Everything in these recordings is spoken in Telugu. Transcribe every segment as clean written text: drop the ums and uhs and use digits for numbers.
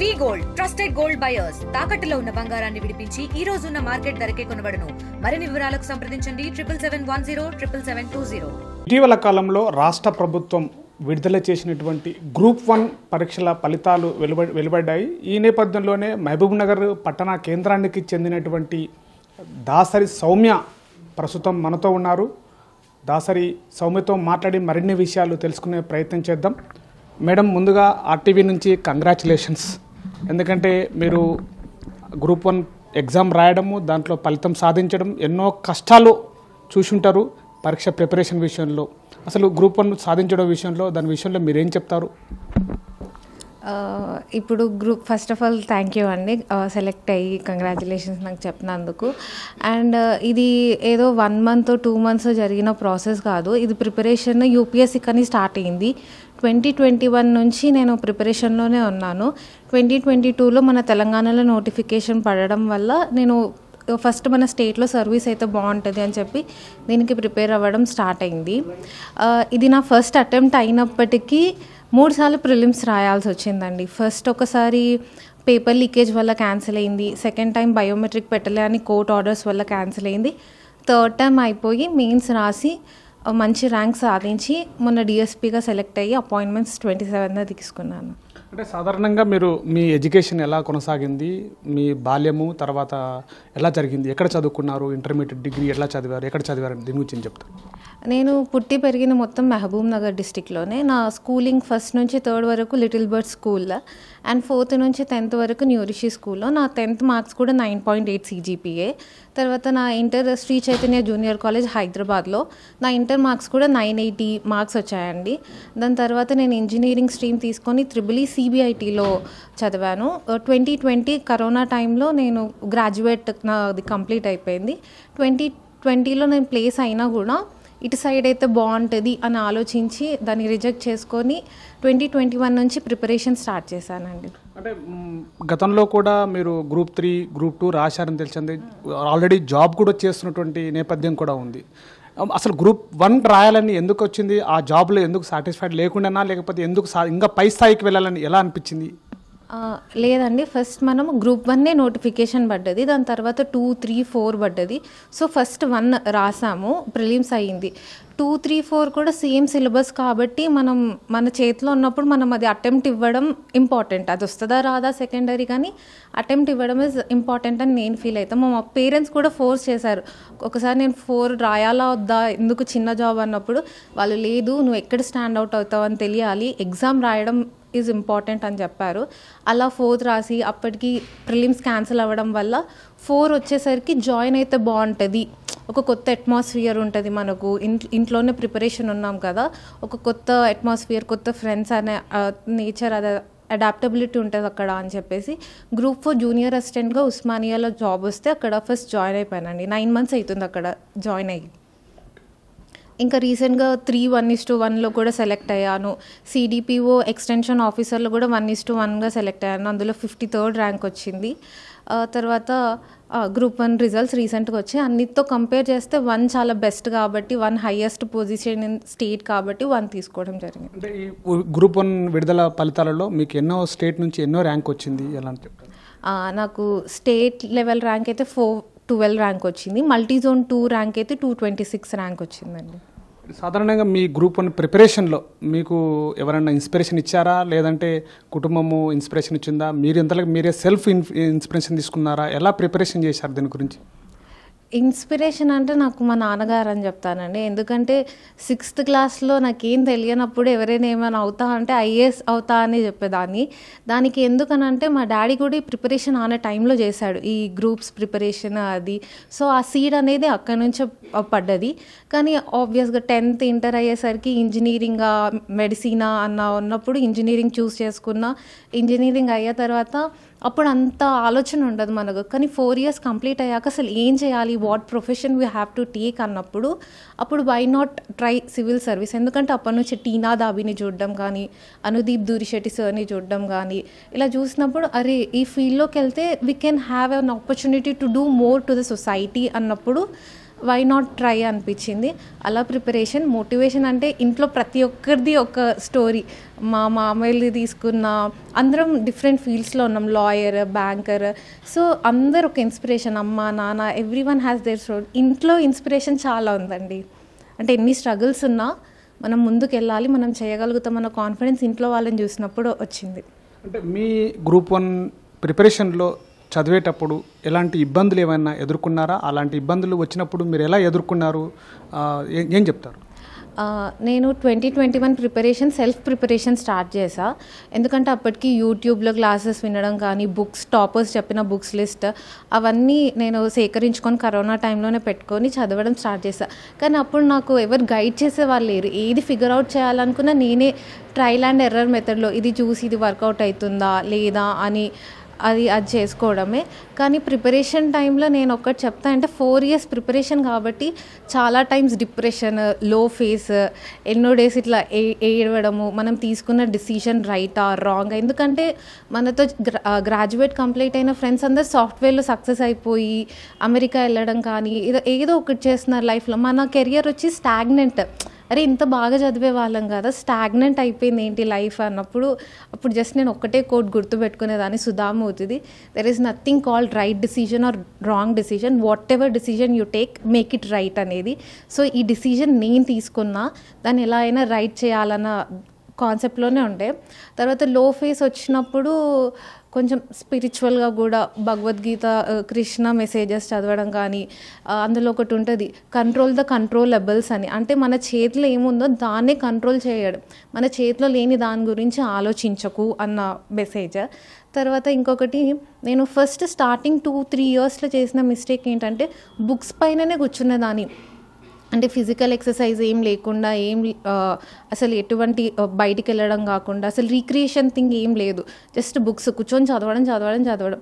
వి గోల్డ్ ట్రస్టెడ్ గోల్డ్ బయర్స్ తాకట్టులో ఉన్న బంగారాన్ని విడిపించి ఈ రోజు ఉన్న మార్కెట్ ధరకే కొనబడును. మరిన్ని వివరాలకు సంప్రదించండి 7771077720. ఇటీవల కాలంలో రాష్ట్ర ప్రభుత్వం విడుదల చేసినటువంటి గ్రూప్ 1 పరీక్షల ఫలితాలు వెలువడ్డాయి. ఈ నేపథ్యంలోనే మహబూబ్నగర్ పట్టణ కేంద్రానికి చెందినటువంటి దాసరి సౌమ్య ప్రస్తుతం మనతో ఉన్నారు. దాసరి సౌమ్యతో మాట్లాడి మరిన్ని విషయాలు తెలుసుకునే ప్రయత్నం చేద్దాం. మేడం, ముందుగా ఆర్టీవీ నుంచి కంగ్రాచులేషన్స్. ఎందుకంటే మీరు గ్రూప్ 1 ఎగ్జామ్ రాయడము, దాంట్లో ఫలితం సాధించడం, ఎన్నో కష్టాలు చూసుంటారు పరీక్ష ప్రిపరేషన్ విషయంలో. అసలు గ్రూప్ 1 సాధించడం విషయంలో, దాని విషయంలో మీరేం చెప్తారు? ఇప్పుడు group first of all thank you అండి, సెలెక్ట్ అయ్యి కంగ్రాచులేషన్స్ నాకు చెప్పినందుకు. అండ్ ఇది ఏదో 1 month 2 months జరిగిన ప్రాసెస్ కాదు. ఇది ప్రిపరేషన్ యూపీఎస్సీ కానీ స్టార్ట్ అయింది. 2021 నుంచి నేను ప్రిపరేషన్లోనే ఉన్నాను. 2022లో మన తెలంగాణలో నోటిఫికేషన్ పడడం వల్ల నేను ఫస్ట్ మన స్టేట్లో సర్వీస్ అయితే బాగుంటుంది అని చెప్పి దీనికి ప్రిపేర్ అవ్వడం స్టార్ట్ అయింది. ఇది నా ఫస్ట్ అటెంప్ట్ అయినప్పటికీ 3 సార్లు ప్రిలిమ్స్ రాయాల్సి వచ్చిందండి. ఫస్ట్ ఒకసారి పేపర్ లీకేజ్ వల్ల క్యాన్సిల్ అయింది. సెకండ్ టైం బయోమెట్రిక్ పెట్టలే అని కోర్ట్ ఆర్డర్స్ వల్ల క్యాన్సిల్ అయింది. థర్డ్ టైం అయిపోయి మెయిన్స్ రాసి మంచి ర్యాంక్ సాధించి మొన్న డిఎస్పీగా సెలెక్ట్ అయ్యి అపాయింట్మెంట్స్ 27న తీసుకున్నాను. అంటే సాధారణంగా మీరు మీ ఎడ్యుకేషన్ ఎలా కొనసాగింది, మీ బాల్యము తర్వాత ఎలా జరిగింది, ఎక్కడ చదువుకున్నారు, ఇంటర్మీడియట్ డిగ్రీ ఎలా చదివారు, ఎక్కడ చదివారు, దీని గురించి చెప్తారు? నేను పుట్టి పెరిగిన మొత్తం మహబూబ్ నగర్ డిస్టిక్లోనే. నా స్కూలింగ్ ఫస్ట్ నుంచి 3rd వరకు లిటిల్ బర్డ్ స్కూల్లో అండ్ 4th నుంచి 10th వరకు న్యూ రిషి స్కూల్లో. నా 10th మార్క్స్ కూడా 9.8 CGPA. తర్వాత నా inter Sri Chaitanya junior college హైదరాబాద్లో నా ఇంటర్ మార్క్స్ కూడా 980 మార్క్స్ వచ్చాయండి. దాని తర్వాత నేను ఇంజనీరింగ్ స్ట్రీమ్ తీసుకొని EEE CBITలో చదివాను. 2020 కరోనా టైంలో నేను గ్రాడ్యుయేట్ నాది కంప్లీట్ అయిపోయింది. 2020లో నేను ప్లేస్ అయినా కూడా ఇటు సైడ్ అయితే బాగుంటుంది అని ఆలోచించి దాన్ని రిజెక్ట్ చేసుకొని 2021 నుంచి ప్రిపరేషన్ స్టార్ట్ చేశానండి. అంటే గతంలో కూడా మీరు గ్రూప్ 3, గ్రూప్ 2 రాశారని తెలిసింది. ఆల్రెడీ జాబ్ కూడా చేస్తున్నటువంటి నేపథ్యం కూడా ఉంది. అసలు గ్రూప్ 1 రాయాలని ఎందుకు వచ్చింది? ఆ జాబ్లో ఎందుకు సాటిస్ఫైడ్ లేకుండా, లేకపోతే ఎందుకు ఇంకా పై స్థాయికి వెళ్ళాలని ఎలా అనిపించింది? లేదండి, ఫస్ట్ మనం గ్రూప్ 1 నోటిఫికేషన్ పడ్డది. దాని తర్వాత 2, 3, 4 పడ్డది. సో ఫస్ట్ 1 రాసాము, ప్రిలిమ్స్ అయ్యింది. 2, 3, 4 కూడా సేమ్ సిలబస్ కాబట్టి మనం మన చేతిలో ఉన్నప్పుడు మనం అది అటెంప్ట్ ఇవ్వడం ఇంపార్టెంట్. అది వస్తుందా రాదా సెకండరీ, కానీ అటెంప్ట్ ఇవ్వడం ఇస్ ఇంపార్టెంట్ అని నేను ఫీల్ అవుతాను. మా పేరెంట్స్ కూడా ఫోర్స్ చేశారు. ఒకసారి నేను 4 రాయాలా వద్దా, ఎందుకు చిన్న జాబ్ అన్నప్పుడు వాళ్ళు లేదు, నువ్వు ఎక్కడ స్టాండ్ అవుట్ అవుతావు అని తెలియాలి, ఎగ్జామ్ రాయడం ఈజ్ ఇంపార్టెంట్ అని చెప్పారు. అలా 4th రాసి అప్పటికి ప్రిలిమ్స్ క్యాన్సిల్ అవ్వడం వల్ల 4 వచ్చేసరికి జాయిన్ అయితే బాగుంటుంది, ఒక కొత్త అట్మాస్ఫియర్ ఉంటుంది మనకు, ఇంట్లోనే ప్రిపరేషన్ ఉన్నాం కదా, ఒక కొత్త అట్మాస్ఫియర్, కొత్త ఫ్రెండ్స్ అనే నేచర్, అదే అడాప్టబిలిటీ ఉంటుంది అక్కడ అని చెప్పేసి గ్రూప్ 4 జూనియర్ అసిస్టెంట్గా ఉస్మానియాలో జాబ్ వస్తే అక్కడ ఫస్ట్ జాయిన్ అయిపోయానండి. 9 months అవుతుంది అక్కడ జాయిన్ అయ్యి. ఇంకా రీసెంట్గా 3:1:1లో కూడా సెలెక్ట్ అయ్యాను. CDPO ఎక్స్టెన్షన్ ఆఫీసర్లో కూడా 1:1గా సెలెక్ట్ అయ్యాను. అందులో 53rd ర్యాంక్ వచ్చింది. తర్వాత గ్రూప్ 1 రిజల్ట్స్ రీసెంట్గా వచ్చాయి. అన్నిటితో కంపేర్ చేస్తే 1 చాలా బెస్ట్ కాబట్టి, 1 హైయెస్ట్ పొజిషన్ ఇన్ స్టేట్ కాబట్టి 1 తీసుకోవడం జరిగింది. అంటే ఈ గ్రూప్ 1 విడుదల ఫలితాలలో మీకు ఎన్నో స్టేట్ నుంచి ఎన్నో ర్యాంక్ వచ్చింది, ఎలా అని చెప్తారు? నాకు స్టేట్ లెవెల్ ర్యాంక్ అయితే 412 ర్యాంక్ వచ్చింది. మల్టీ జోన్ 2 ర్యాంక్ అయితే 226 ర్యాంక్ వచ్చిందండి. సాధారణంగా మీ గ్రూప్ 1 ప్రిపరేషన్లో మీకు ఎవరైనా ఇన్స్పిరేషన్ ఇచ్చారా, లేదంటే కుటుంబము ఇన్స్పిరేషన్ ఇచ్చిందా, మీరు ఎంతలకు మీరే సెల్ఫ్ ఇన్స్పిరేషన్ తీసుకున్నారా, ఎలా ప్రిపరేషన్ చేశారు దీని గురించి? ఇన్స్పిరేషన్ అంటే నాకు మా నాన్నగారు అని చెప్తానండి. ఎందుకంటే 6th క్లాస్లో నాకేం తెలియనప్పుడు ఎవరైనా ఏమైనా అవుతా అంటే IAS అవుతా అని చెప్పేదాన్ని. దానికి ఎందుకనంటే మా డాడీ కూడా ఈ ప్రిపరేషన్ ఆనే టైంలో చేశాడు, ఈ గ్రూప్స్ ప్రిపరేషన్ అది. సో ఆ సీడ్ అనేది అక్కడి నుంచే పడ్డది. కానీ ఆబ్వియస్గా 10th ఇంటర్ అయ్యేసరికి ఇంజనీరింగా మెడిసినా అన్న ఉన్నప్పుడు ఇంజనీరింగ్ చూస్ చేసుకున్నా. ఇంజనీరింగ్ అయ్యే తర్వాత అప్పుడు అంత ఆలోచన ఉండదు మనకు. కానీ 4 years కంప్లీట్ అయ్యాక అసలు ఏం చేయాలి, what profession we have to take అన్నప్పుడు అప్పుడు why not try civil service. ఎందుకంటే అప్పటి నుంచి టీనా దాబిని చూడడం కానీ, అనుదీప్ దూరిశెట్టి సార్ని చూడడం కానీ, ఇలా చూసినప్పుడు అరే ఈ ఫీల్డ్లోకి వెళ్తే we can have an opportunity to do more to the society అన్నప్పుడు వై నాట్ ట్రై అనిపించింది. అలా ప్రిపరేషన్. మోటివేషన్ అంటే ఇంట్లో ప్రతి ఒక్కరిది ఒక స్టోరీ. మా మామయ్యది తీసుకున్న, అందరం డిఫరెంట్ ఫీల్డ్స్లో ఉన్నాం, లాయర్, బ్యాంకర్. సో అందరు ఒక ఇన్స్పిరేషన్. అమ్మ, నాన్న, every one has their story. ఇంట్లో ఇన్స్పిరేషన్ చాలా ఉందండి. అంటే ఎన్ని స్ట్రగుల్స్ ఉన్నా మనం ముందుకు వెళ్ళాలి, మనం చేయగలుగుతామన్న కాన్ఫిడెన్స్ ఇంట్లో వాళ్ళని చూసినప్పుడు వచ్చింది. అంటే మీ గ్రూప్ 1 ప్రిపరేషన్లో చదివేటప్పుడు ఎలాంటి ఇబ్బందులు ఏమైనా ఎదుర్కొన్నారా? అలాంటి ఇబ్బందులు వచ్చినప్పుడు మీరు ఎలా ఎదుర్కొన్నారు? ఏం చెప్తారు? నేను 2021 ప్రిపరేషన్ సెల్ఫ్ ప్రిపరేషన్ స్టార్ట్ చేశా. ఎందుకంటే అప్పటికి యూట్యూబ్లో క్లాసెస్ వినడం కానీ, బుక్స్, టాపర్స్ చెప్పిన బుక్స్ లిస్ట్ అవన్నీ నేను సేకరించుకొని కరోనా టైంలోనే పెట్టుకొని చదవడం స్టార్ట్ చేశా. కానీ అప్పుడు నాకు ఎవరు గైడ్ చేసే వాళ్ళు లేరు. ఏది ఫిగర్ అవుట్ చేయాలనుకున్నా నేనే ట్రయల్ అండ్ ఎర్రర్ మెథడ్లో ఇది చూసి ఇది వర్కౌట్ అవుతుందా లేదా అని అది చేసుకోవడమే. కానీ ప్రిపరేషన్ టైంలో నేను ఒకటి చెప్తా అంటే 4 years ప్రిపరేషన్ కాబట్టి చాలా టైమ్స్ డిప్రెషన్, లో ఫేస్, ఎన్నో డేస్ ఇట్లా ఏడవడము, మనం తీసుకున్న డిసిషన్ రైటా రాంగ్. ఎందుకంటే మనతో గ్రాడ్యుయేట్ కంప్లీట్ అయిన ఫ్రెండ్స్ అందరు సాఫ్ట్వేర్లో సక్సెస్ అయిపోయి అమెరికా వెళ్ళడం కానీ ఏదో ఒకటి చేస్తున్నారు లైఫ్లో. మన కెరియర్ వచ్చి స్టాగ్నెంట్. అరే ఇంత బాగా చదివే వాళ్ళం కదా, స్టాగ్నెంట్ అయిపోయింది ఏంటి లైఫ్ అన్నప్పుడు అప్పుడు జస్ట్ నేను ఒక్కటే కోట్ గుర్తుపెట్టుకునేదాన్ని, సుధామూర్తిది. There is nothing called right decision or wrong decision. Whatever decision you take, make it right అనేది. సో ఈ డిసిజన్ నేను తీసుకున్నా, దాన్ని ఎలా అయినా రైట్ చేయాలన్న కాన్సెప్ట్లోనే ఉండే. తర్వాత లో ఫేస్ వచ్చినప్పుడు కొంచెం స్పిరిచువల్గా కూడా భగవద్గీత, కృష్ణ మెసేజెస్ చదవడం కానీ, అందులో ఒకటి ఉంటుంది కంట్రోల్ ద కంట్రోలబుల్స్ అని. అంటే మన చేతిలో ఏముందో దాన్నే కంట్రోల్ చేయడం, మన చేతిలో లేని దాని గురించి ఆలోచించకు అన్న మెసేజ్. తర్వాత ఇంకొకటి, నేను ఫస్ట్ స్టార్టింగ్ 2-3 yearsలో చేసిన మిస్టేక్ ఏంటంటే బుక్స్ పైననే కూర్చునేదాన్ని. అంటే ఫిజికల్ ఎక్సర్సైజ్ ఏం లేకుండా, అసలు ఎటువంటి బయటికి వెళ్ళడం కాకుండా, అసలు రీక్రియేషన్ థింగ్ ఏం లేదు, జస్ట్ బుక్స్ కూర్చొని చదవడం.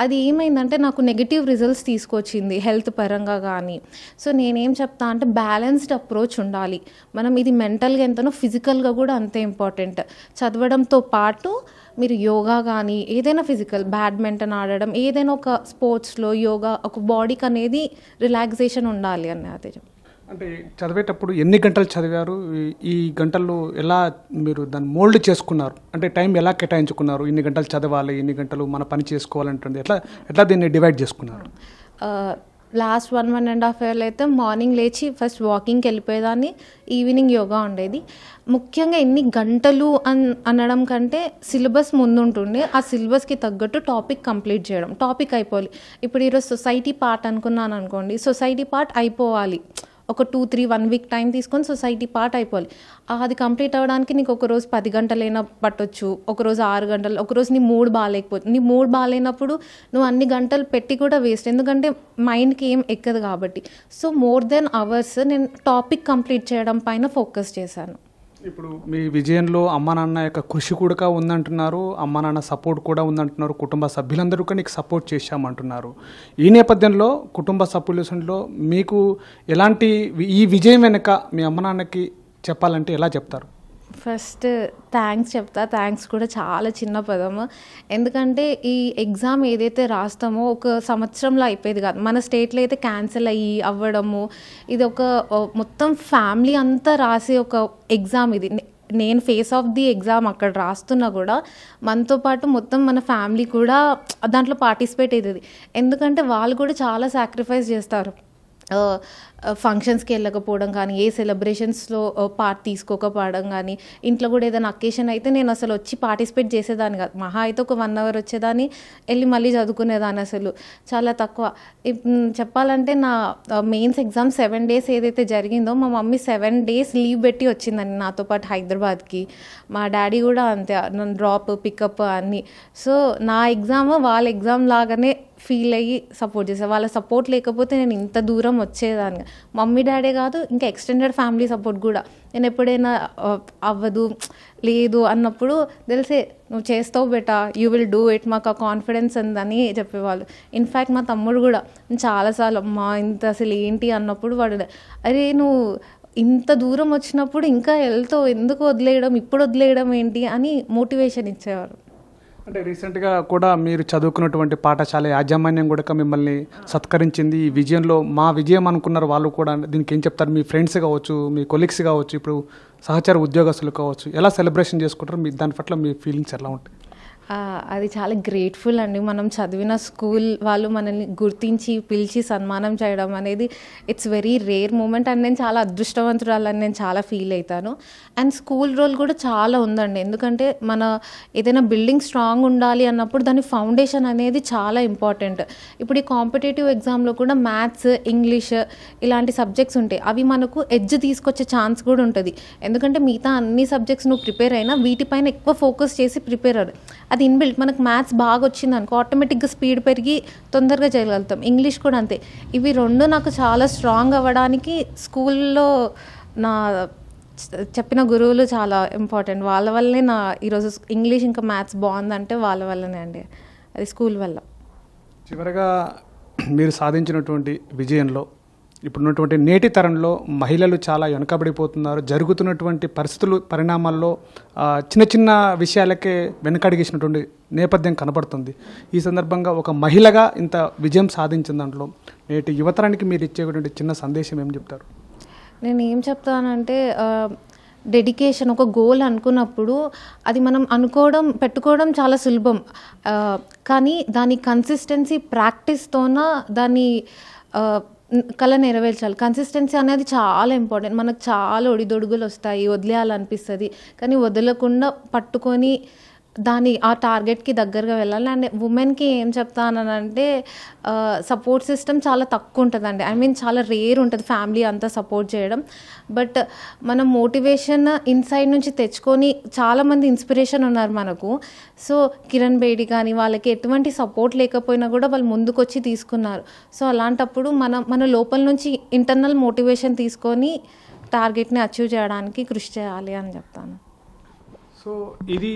అది ఏమైందంటే నాకు నెగిటివ్ రిజల్ట్స్ తీసుకొచ్చింది హెల్త్ పరంగా కానీ. సో నేనేం చెప్తా అంటే బ్యాలెన్స్డ్ అప్రోచ్ ఉండాలి. మనం ఇది మెంటల్గా ఎంతనో ఫిజికల్గా కూడా అంతే ఇంపార్టెంట్. చదవడంతో పాటు మీరు యోగా కానీ ఏదైనా ఫిజికల్, బ్యాడ్మింటన్ ఆడడం, ఏదైనా ఒక స్పోర్ట్స్లో యోగా, ఒక బాడీకి అనేది రిలాక్సేషన్ ఉండాలి అన్నది. అంటే చదివేటప్పుడు ఎన్ని గంటలు చదివారు? ఈ గంటల్లో ఎలా మీరు దాన్ని మోల్డ్ చేసుకున్నారు? అంటే టైం ఎలా కేటాయించుకున్నారు? ఇన్ని గంటలు చదవాలి, ఇన్ని గంటలు మన పని చేసుకోవాలంటుంది, ఎట్లా దీన్ని డివైడ్ చేసుకున్నారు? లాస్ట్ 1.5 years అయితే మార్నింగ్ లేచి ఫస్ట్ వాకింగ్కి వెళ్ళిపోయేదాన్ని, ఈవినింగ్ యోగా ఉండేది. ముఖ్యంగా ఎన్ని గంటలు అనడం కంటే సిలబస్ ముందుంటుండే, ఆ సిలబస్కి తగ్గట్టు టాపిక్ కంప్లీట్ చేయడం. టాపిక్ అయిపోవాలి. ఇప్పుడు ఈరోజు సొసైటీ పార్ట్ అనుకున్నాను అనుకోండి, సొసైటీ పార్ట్ అయిపోవాలి. ఒక 2-3 week టైం తీసుకొని సొసైటీ పార్ట్ అయిపోవాలి. అది కంప్లీట్ అవ్వడానికి నీకు ఒకరోజు 10 గంటలైనా పట్టొచ్చు, ఒకరోజు 6 గంటలు, ఒకరోజు నీ మూడ్ బాగాలేకపోతుంది. నీ మూడ్ బాగాలేనప్పుడు నువ్వు అన్ని గంటలు పెట్టి కూడా వేస్ట్, ఎందుకంటే మైండ్కి ఏం ఎక్కదు కాబట్టి. సో మోర్ దెన్ అవర్స్ నేను టాపిక్ కంప్లీట్ చేయడం పైన ఫోకస్ చేశాను. ఇప్పుడు మీ విజయంలో అమ్మా నాన్న యొక్క కృషి కూడా ఉందంటున్నారు, అమ్మా నాన్న సపోర్ట్ కూడా ఉందంటున్నారు, కుటుంబ సభ్యులందరూ కూడా నీకు సపోర్ట్ చేశామంటున్నారు. ఈ నేపథ్యంలో కుటుంబ సభ్యులలో మీకు ఎలాంటి, ఈ విజయం వెనుక మీ అమ్మ నాన్నకి చెప్పాలంటే ఎలా చెప్తారు? ఫస్ట్ థ్యాంక్స్ చెప్తా. థ్యాంక్స్ కూడా చాలా చిన్న పదము. ఎందుకంటే ఈ ఎగ్జామ్ ఏదైతే రాస్తామో 1 సంవత్సరంలో అయిపోయేది కాదు. మన స్టేట్లో అయితే క్యాన్సిల్ అవ్వడము, ఇది ఒక మొత్తం ఫ్యామిలీ అంతా రాసే ఒక ఎగ్జామ్ ఇది. నేను ఫేస్ ఆఫ్ ది ఎగ్జామ్ అక్కడ రాస్తున్నా కూడా మనతో పాటు మొత్తం మన ఫ్యామిలీ కూడా దాంట్లో పార్టిసిపేట్ అవుతుంది. ఎందుకంటే వాళ్ళు కూడా చాలా సాక్రిఫైస్ చేస్తారు. ఫంక్షన్స్కి వెళ్ళకపోవడం కానీ, ఏ సెలబ్రేషన్స్లో పార్ట్ తీసుకోకపోవడం కానీ, ఇంట్లో కూడా ఏదైనా అకేషన్ అయితే నేను అసలు వచ్చి పార్టిసిపేట్ చేసేదాన్ని కాదు. మహా అయితే ఒక 1 hour వచ్చేదాన్ని, వెళ్ళి మళ్ళీ చదువుకునేదాన్ని. అసలు చాలా తక్కువ. చెప్పాలంటే నా మెయిన్స్ ఎగ్జామ్ 7 days ఏదైతే జరిగిందో, మా మమ్మీ 7 days లీవ్ పెట్టి వచ్చిందండి నాతో పాటు హైదరాబాద్కి. మా డాడీ కూడా అంతే, నన్ను డ్రాప్ పికప్ అన్నీ. సో నా ఎగ్జామ్ వాళ్ళ ఎగ్జామ్ లాగానే ఫీల్ అయ్యి సపోర్ట్ చేశారు. వాళ్ళ సపోర్ట్ లేకపోతే నేను ఇంత దూరం వచ్చేదాన్ని. మమ్మీ డాడీ కాదు, ఇంకా ఎక్స్టెండెడ్ ఫ్యామిలీ సపోర్ట్ కూడా. నేను ఎప్పుడైనా అవ్వదు లేదు అన్నప్పుడు తెలిసే, నువ్వు చేస్తావు beta, you will do it, మాకు ఆ కాన్ఫిడెన్స్ ఉందని చెప్పేవాళ్ళు. ఇన్ఫ్యాక్ట్ మా తమ్ముడు కూడా చాలాసార్లు అమ్మా ఇంత అసలు ఏంటి అన్నప్పుడు వాడు, అరే నువ్వు ఇంత దూరం వచ్చినప్పుడు ఇంకా వెళ్తావు, ఎందుకు వదిలేయడం, ఇప్పుడు వదిలేయడం ఏంటి అని మోటివేషన్ ఇచ్చేవారు. అంటే రీసెంట్గా కూడా మీరు చదువుకున్నటువంటి పాఠశాల యాజమాన్యం కూడా మిమ్మల్ని సత్కరించింది. ఈ విజయంలో మా విజయం అనుకున్నారు వాళ్ళు కూడా. దీనికి ఏం చెప్తారు? మీ ఫ్రెండ్స్ కావచ్చు, మీ కొలీగ్స్ కావచ్చు, ఇప్పుడు సహచర ఉద్యోగస్తులు కావచ్చు, ఎలా సెలబ్రేషన్ చేసుకుంటారు? మీ దాని పట్ల మీ ఫీలింగ్స్ ఎలా ఉంటాయి? అది చాలా గ్రేట్ఫుల్ అండి. మనం చదివిన స్కూల్ వాళ్ళు మనల్ని గుర్తించి పిలిచి సన్మానం చేయడం అనేది it's very rare moment. And నేను చాలా అదృష్టవంతురాలని నేను చాలా ఫీల్ అవుతాను. అండ్ స్కూల్ రోల్ కూడా చాలా ఉందండి. ఎందుకంటే మన ఏదైనా బిల్డింగ్ స్ట్రాంగ్ ఉండాలి అన్నప్పుడు దాని ఫౌండేషన్ అనేది చాలా ఇంపార్టెంట్. ఇప్పుడు ఈ కాంపిటేటివ్ ఎగ్జామ్లో కూడా మ్యాథ్స్, ఇంగ్లీష్ ఇలాంటి సబ్జెక్ట్స్ ఉంటాయి. అవి మనకు ఎడ్జ్ తీసుకొచ్చే ఛాన్స్ కూడా ఉంటుంది. ఎందుకంటే మిగతా అన్ని సబ్జెక్ట్స్ నువ్వు ప్రిపేర్ అయినా వీటిపైన ఎక్కువ ఫోకస్ చేసి ప్రిపేర్ అవ్వదు. అది ఇన్బిల్ట్. మనకు మ్యాథ్స్ బాగా వచ్చింది అనుకో ఆటోమేటిక్గా స్పీడ్ పెరిగి తొందరగా చేయగలుగుతాం. ఇంగ్లీష్ కూడా అంతే. ఇవి రెండు నాకు చాలా స్ట్రాంగ్ అవ్వడానికి స్కూల్లో నా చెప్పిన గురువులు చాలా ఇంపార్టెంట్. వాళ్ళ వల్లనే నా ఈరోజు ఇంగ్లీష్ ఇంకా మ్యాథ్స్ బాగుందంటే వాళ్ళ వల్లనే అండి. అది స్కూల్ వల్ల. చివరగా మీరు సాధించినటువంటి విజయంలో ఇప్పుడున్నటువంటి నేటి తరంలో మహిళలు చాలా వెనకబడిపోతున్నారు. జరుగుతున్నటువంటి పరిణామాల్లో చిన్న చిన్న విషయాలకే వెనకడిగేసినటువంటి నేపథ్యం కనబడుతుంది. ఈ సందర్భంగా ఒక మహిళగా ఇంత విజయం సాధించిన దాంట్లో నేటి యువతరానికి మీరు ఇచ్చేటువంటి చిన్న సందేశం ఏం చెప్తారు? నేను ఏం చెప్తానంటే డెడికేషన్, ఒక గోల్ అనుకున్నప్పుడు అది మనం పెట్టుకోవడం చాలా సులభం. కానీ దాని కన్సిస్టెన్సీ ప్రాక్టీస్తోన దాన్ని కళ నెరవేర్చాలి. కన్సిస్టెన్సీ అనేది చాలా ఇంపార్టెంట్. మనకు చాలా ఒడిదొడుగులు వస్తాయి, వదిలేయాలనిపిస్తుంది. కానీ వదలకుండా పట్టుకొని ఆ టార్గెట్కి దగ్గరగా వెళ్ళాలి. అండ్ ఉమెన్కి ఏం చెప్తానంటే సపోర్ట్ సిస్టమ్ చాలా తక్కువ ఉంటుందండి. చాలా రేర్ ఉంటుంది ఫ్యామిలీ అంతా సపోర్ట్ చేయడం. బట్ మనం మోటివేషన్ ఇన్సైడ్ నుంచి తెచ్చుకొని చాలామంది ఇన్స్పిరేషన్ ఉన్నారు మనకు. సో కిరణ్ బేడి కానీ వాళ్ళకి ఎటువంటి సపోర్ట్ లేకపోయినా కూడా వాళ్ళు ముందుకొచ్చి తీసుకున్నారు. సో అలాంటప్పుడు మన లోపల నుంచి ఇంటర్నల్ మోటివేషన్ తీసుకొని టార్గెట్ని అచీవ్ చేయడానికి కృషి చేయాలి అని చెప్తాను. సో ఇది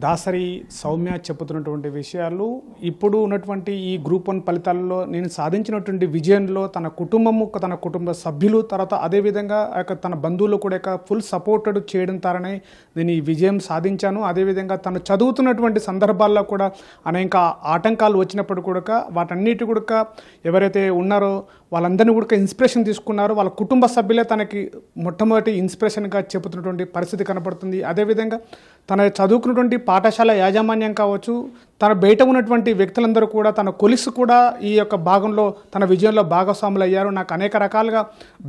దాసరి సౌమ్య చెబుతున్నటువంటి విషయాలు. ఇప్పుడు ఉన్నటువంటి ఈ గ్రూప్ 1 ఫలితాల్లో నేను సాధించినటువంటి విజయంలో తన కుటుంబ సభ్యులు, తర్వాత అదేవిధంగా తన బంధువులు కూడా ఫుల్ సపోర్టెడ్ చేయడం ద్వారానే నేను ఈ విజయం సాధించాను. అదేవిధంగా తను చదువుతున్నటువంటి సందర్భాల్లో కూడా అనేక ఆటంకాలు వచ్చినప్పుడు కూడా వాటన్నిటి కూడా ఎవరైతే ఉన్నారో వాళ్ళందరినీ కూడా ఇన్స్పిరేషన్ తీసుకున్నారు. వాళ్ళ కుటుంబ సభ్యులే తనకి మొట్టమొదటి ఇన్స్పిరేషన్గా చెబుతున్నటువంటి పరిస్థితి కనపడుతుంది. అదేవిధంగా తన చదువుకున్నటువంటి పాఠశాల యాజమాన్యం కావచ్చు, తన బయట ఉన్నటువంటి వ్యక్తులందరూ కూడా, తన కొలీగ్స్ కూడా ఈ యొక్క భాగంలో తన విజయంలో భాగస్వాములు అయ్యారు. నాకు అనేక రకాలుగా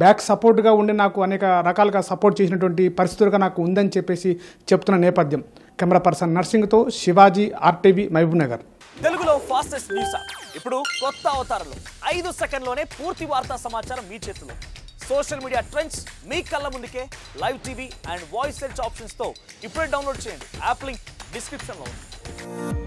బ్యాక్ సపోర్ట్గా ఉండి నాకు అనేక రకాలుగా సపోర్ట్ చేసినటువంటి పరిస్థితులుగా నాకు ఉందని చెప్పేసి చెప్తున్న నేపథ్యం. కెమెరా పర్సన్ నర్సింగ్తో శివాజీ, RTV, మహబూబ్ నగర్. తెలుగులో ఫాస్టెస్ట్ న్యూస్ ఇప్పుడు కొత్త అవతారంలో 5 సెకండ్లోనే పూర్తి వార్తా సమాచారం మీ చేతిలో. సోషల్ మీడియా ట్రెండ్స్ మీ కళ్ళ ముందుకే live TV and voice search ఆప్షన్స్తో ఇప్పుడే డౌన్లోడ్ చేయండి. యాప్ లింక్ డిస్క్రిప్షన్లో ఉంది.